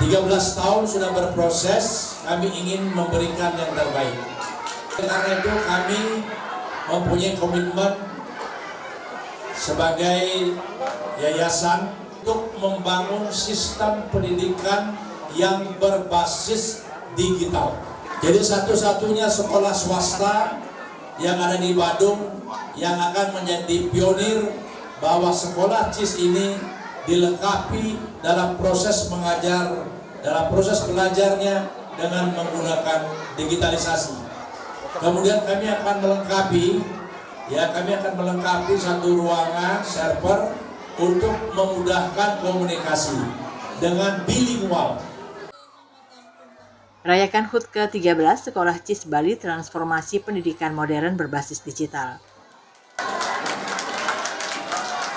13 tahun sudah berproses, kami ingin memberikan yang terbaik. Karena itu kami mempunyai komitmen sebagai yayasan untuk membangun sistem pendidikan yang berbasis digital. Jadi satu-satunya sekolah swasta yang ada di Badung yang akan menjadi pionir bahwa sekolah CIS ini dilengkapi dalam proses mengajar, dalam proses belajarnya dengan menggunakan digitalisasi. Kemudian kami akan melengkapi satu ruangan server untuk memudahkan komunikasi dengan bilingual. Rayakan HUT ke-13 Sekolah CIS Bali Transformasi Pendidikan Modern Berbasis Digital.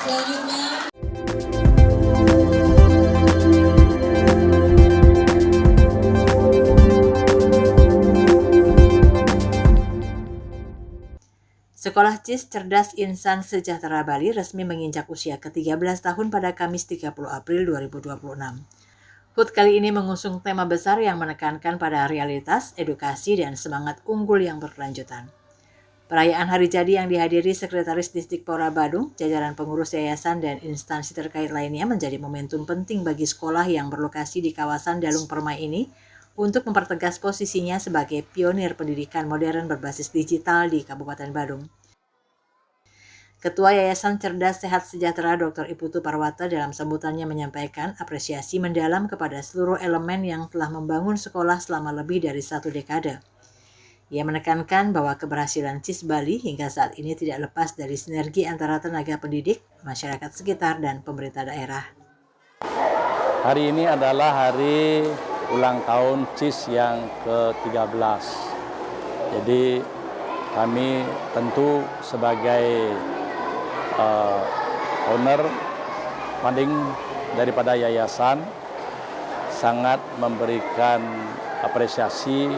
Selanjutnya, Sekolah CIS Cerdas Insan Sejahtera Bali resmi menginjak usia ke-13 tahun pada Kamis 30 April 2026. HUT kali ini mengusung tema besar yang menekankan pada realitas, edukasi, dan semangat unggul yang berkelanjutan. Perayaan hari jadi yang dihadiri Sekretaris Distrik Pora Badung, jajaran pengurus yayasan dan instansi terkait lainnya menjadi momentum penting bagi sekolah yang berlokasi di kawasan Dalung Permai ini untuk mempertegas posisinya sebagai pionir pendidikan modern berbasis digital di Kabupaten Badung. Ketua Yayasan Cerdas Sehat Sejahtera Dr. Iputu Parwata dalam sambutannya menyampaikan apresiasi mendalam kepada seluruh elemen yang telah membangun sekolah selama lebih dari 1 dekade. Ia menekankan bahwa keberhasilan CIS Bali hingga saat ini tidak lepas dari sinergi antara tenaga pendidik, masyarakat sekitar, dan pemerintah daerah. Hari ini adalah hari ulang tahun CIS yang ke-13. Jadi kami tentu sebagai owner funding daripada yayasan sangat memberikan apresiasi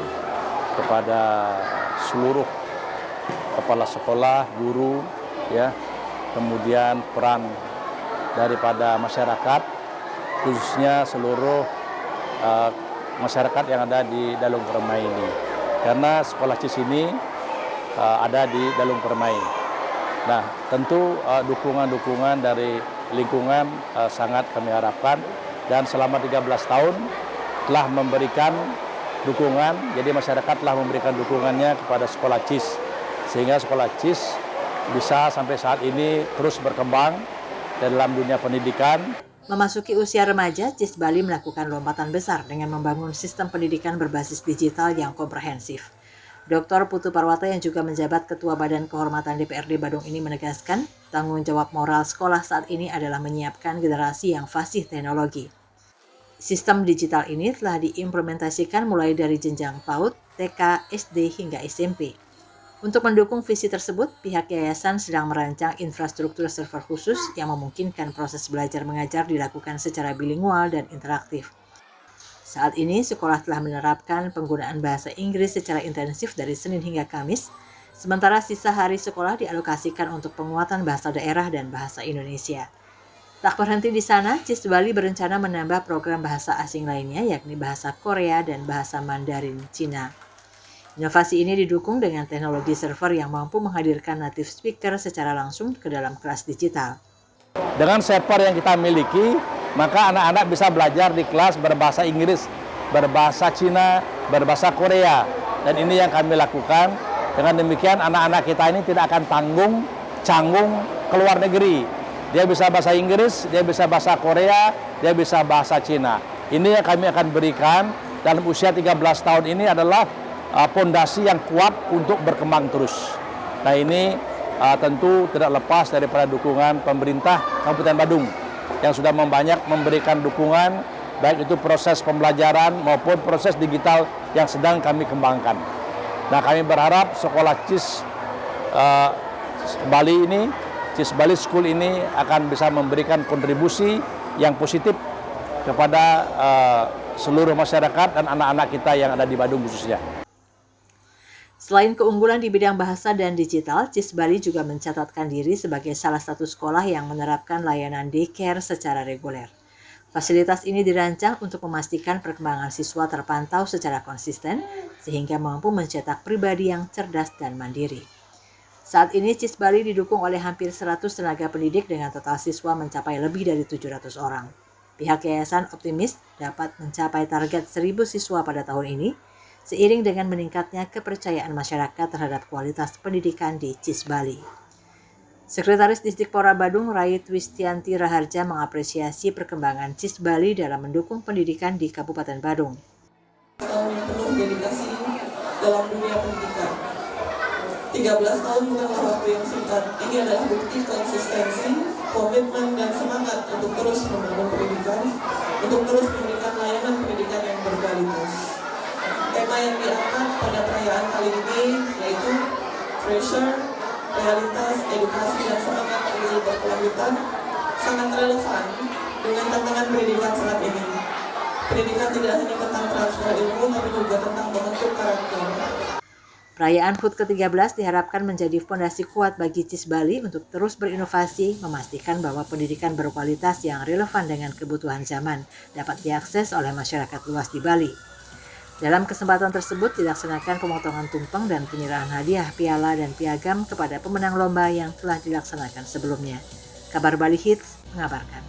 kepada seluruh kepala sekolah, guru, ya, kemudian peran daripada masyarakat, khususnya seluruh masyarakat yang ada di Dalung Permai ini. Karena sekolah CIS ini ada di Dalung Permai. Nah, tentu dukungan-dukungan dari lingkungan sangat kami harapkan, dan selama 13 tahun telah memberikan dukungan, jadi masyarakat telah memberikan dukungannya kepada sekolah CIS, sehingga sekolah CIS bisa sampai saat ini terus berkembang dalam dunia pendidikan. Memasuki usia remaja, CIS Bali melakukan lompatan besar dengan membangun sistem pendidikan berbasis digital yang komprehensif. Dr. Putu Parwata yang juga menjabat Ketua Badan Kehormatan DPRD Badung ini menegaskan, tanggung jawab moral sekolah saat ini adalah menyiapkan generasi yang fasih teknologi. Sistem digital ini telah diimplementasikan mulai dari jenjang PAUD, TK, SD hingga SMP. Untuk mendukung visi tersebut, pihak yayasan sedang merancang infrastruktur server khusus yang memungkinkan proses belajar mengajar dilakukan secara bilingual dan interaktif. Saat ini, sekolah telah menerapkan penggunaan bahasa Inggris secara intensif dari Senin hingga Kamis, sementara sisa hari sekolah dialokasikan untuk penguatan bahasa daerah dan bahasa Indonesia. Tak berhenti di sana, CIS Bali berencana menambah program bahasa asing lainnya, yakni bahasa Korea dan bahasa Mandarin Cina. Inovasi ini didukung dengan teknologi server yang mampu menghadirkan native speaker secara langsung ke dalam kelas digital. Dengan server yang kita miliki, maka anak-anak bisa belajar di kelas berbahasa Inggris, berbahasa Cina, berbahasa Korea. Dan ini yang kami lakukan. Dengan demikian anak-anak kita ini tidak akan canggung ke luar negeri. Dia bisa bahasa Inggris, dia bisa bahasa Korea, dia bisa bahasa Cina. Ini yang kami akan berikan dalam usia 13 tahun ini adalah pondasi yang kuat untuk berkembang terus. Nah, ini tentu tidak lepas daripada dukungan pemerintah Kabupaten Badung yang sudah banyak memberikan dukungan, baik itu proses pembelajaran maupun proses digital yang sedang kami kembangkan. Nah, kami berharap sekolah CIS Bali ini, CIS Bali School ini akan bisa memberikan kontribusi yang positif kepada seluruh masyarakat dan anak-anak kita yang ada di Badung khususnya. Selain keunggulan di bidang bahasa dan digital, CIS Bali juga mencatatkan diri sebagai salah satu sekolah yang menerapkan layanan daycare secara reguler. Fasilitas ini dirancang untuk memastikan perkembangan siswa terpantau secara konsisten sehingga mampu mencetak pribadi yang cerdas dan mandiri. Saat ini CIS Bali didukung oleh hampir 100 tenaga pendidik dengan total siswa mencapai lebih dari 700 orang. Pihak yayasan optimis dapat mencapai target 1.000 siswa pada tahun ini, seiring dengan meningkatnya kepercayaan masyarakat terhadap kualitas pendidikan di CIS Bali. Sekretaris Disdikpora Badung, Rai Twistianti Raharja, mengapresiasi perkembangan CIS Bali dalam mendukung pendidikan di Kabupaten Badung. Tahun penuh dedikasi dalam dunia pendidikan. 13 tahun bukanlah waktu yang singkat. Ini adalah bukti konsistensi, komitmen, dan semangat untuk terus membangun pendidikan, untuk terus memberikan layanan pendidikan yang berkualitas. Tema yang diangkat pada perayaan kali ini yaitu Treasure, Realitas, Edukasi, dan Semangat Pendidikan Berkelanjutan sangat relevan dengan tantangan pendidikan saat ini. Pendidikan tidak hanya tentang transfer ilmu, tapi juga tentang membentuk karakter. Perayaan HUT ke-13 diharapkan menjadi fondasi kuat bagi CIS Bali untuk terus berinovasi, memastikan bahwa pendidikan berkualitas yang relevan dengan kebutuhan zaman dapat diakses oleh masyarakat luas di Bali. Dalam kesempatan tersebut dilaksanakan pemotongan tumpeng dan penyerahan hadiah, piala, dan piagam kepada pemenang lomba yang telah dilaksanakan sebelumnya. Kabar Bali Hits mengabarkan.